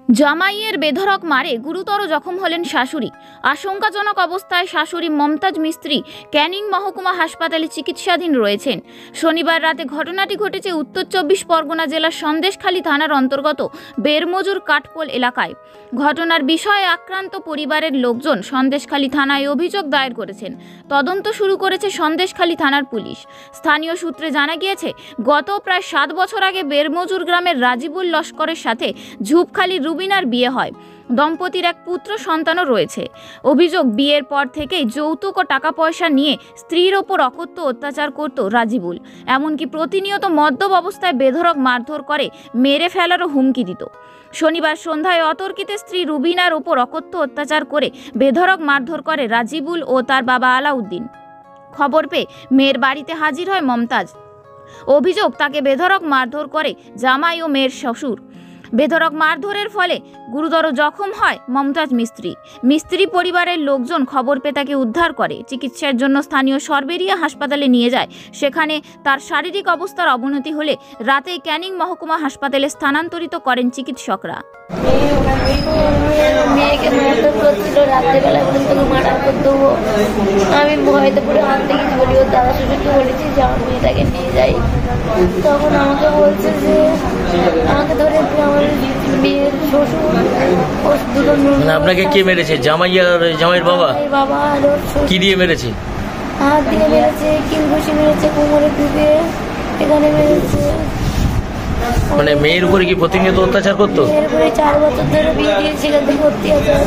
জামাইয়ের বেধড়ক মারে গুরুতর জখম হলেন শাশুড়ি। আশঙ্কাজনক অবস্থায় শাশুড়ি মমতাজ মিস্ত্রি ক্যানিং মহকুমা হাসপাতালে চিকিৎসাধীন রয়েছেন। শনিবার রাতে ঘটনাটি ঘটেছে উত্তর 24 পরগনা জেলার সন্দেশখালী থানার অন্তর্গত বেরমজুর কাঠপোল এলাকায়। ঘটনার বিষয়ে আক্রান্ত পরিবারের লোকজন সন্দেশখালী থানায় অভিযোগ দায়ের করেছেন। তদন্ত শুরু করেছে সন্দেশখালী থানার পুলিশ। স্থানীয় সূত্রে জানা গিয়েছে, গত প্রায় 7 বছর আগে বেরমজুর গ্রামের রাজিবুল লস্করের সাথে ঝুপখালী রুবিনার বিয়ে হয়। দম্পতির এক পুত্র সন্তানও রয়েছে। অভিযোগ, বিয়ের পর থেকেই যৌতুক ও টাকা পয়সা নিয়ে স্ত্রীর ওপর অকথ্য অত্যাচার করত রাজিবুল। এমনকি প্রতিনিয়ত মদ্যপ অবস্থায় বেধড়ক মারধর করে মেরে ফেলারও হুমকি দিত। শনিবার সন্ধ্যায় অতর্কিতে স্ত্রী রুবিনার ওপর অকথ্য অত্যাচার করে বেধড়ক মারধর করে রাজিবুল ও তার বাবা আলাউদ্দিন। খবর পেয়ে মেয়ের বাড়িতে হাজির হয় মমতাজ। অভিযোগ, তাকে বেধড়ক মারধর করে জামাই ও মেয়ের শ্বশুর। বেধড়ক মারধরের ফলে গুরুতর জখম হয় মমতাজ মিস্ত্রি পরিবারের লোকজন খবর পেয়ে তাকে উদ্ধার করে চিকিৎসার জন্য স্থানীয় সরবেরিয়া হাসপাতালে নিয়ে যায়। সেখানে তার শারীরিক অবস্থার অবনতি হলে রাতেই ক্যানিং মহকুমা হাসপাতালে স্থানান্তরিত করেন চিকিৎসকরা। মেয়েকে মারধর করছিল, রাত্রেবেলা পর্যন্ত মার্ডার করে দেবো। আমি ভয়তে পড়ে আনতে কিছু বলি, ওর দাদা শ্বশুরকে বলেছি যে আমার মেয়েটাকে নিয়ে যাই। তখন আমাকে বলছে যে আমাকে ধরে আমার মেয়ের শ্বশুর ও দুটো। আপনাকে কে মেরেছে? জামাই আর জামাইয়ের বাবা? বাবা আর ওর শ্বশুর। কি দিয়ে মেরেছে? হাত দিয়ে মেরেছে, কিলঘুষি মেরেছে, কোমরে ঢুকে এখানে মেরেছে। মানে মেয়ের উপরে কি প্রতিনিয়ত অত্যাচার করতো? মেয়ের উপরে 4 বছর ধরে বিয়ে দিয়েছে, সেখান থেকে অত্যাচার।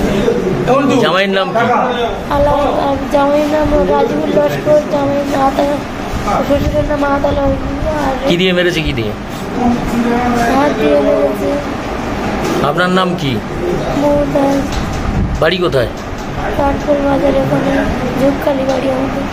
জামাইয়ের নাম কি? জামাইয়ের নাম রাজিবুল লস্কর, জামাইয়ের শ্বশুরের নাম আদাল। কি দিয়ে মেরেছে? কি দিয়ে? হাত দিয়ে মেরেছে। আপনার নাম কি? মমতাজ। বাড়ি কোথায়? কাঠপোল বাজার, ওখানে ঝুপখালি বাড়ি আমাদের।